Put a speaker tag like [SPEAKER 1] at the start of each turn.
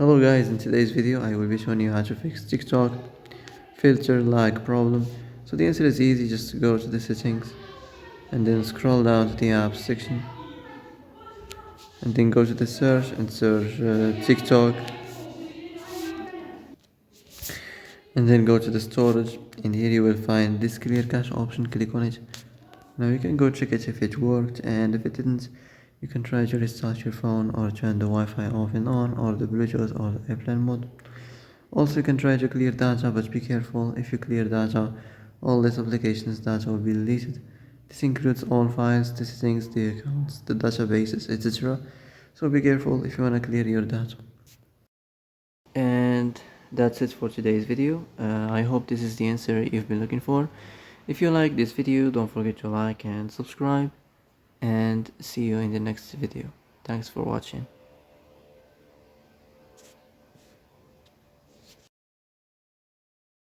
[SPEAKER 1] Hello guys, in today's video I will be showing you how to fix TikTok filter like problem. So the answer is easy, just to go to the settings and then scroll down to the apps section and then go to the search and search TikTok and then go to the storage, and here you will find this clear cache option. Click on it. Now you can go check it if it worked, and if it didn't you can try to restart your phone or turn the Wi-Fi off and on, or the Bluetooth or the airplane mode. Also, you can try to clear data, but be careful. If you clear data, all this application's data will be deleted. This includes all files, the settings, the accounts, the databases, etc. So be careful if you want to clear your data. And that's it for today's video. I hope this is the answer you've been looking for. If you like this video, don't forget to like and subscribe, and see you in the next video. Thanks for watching.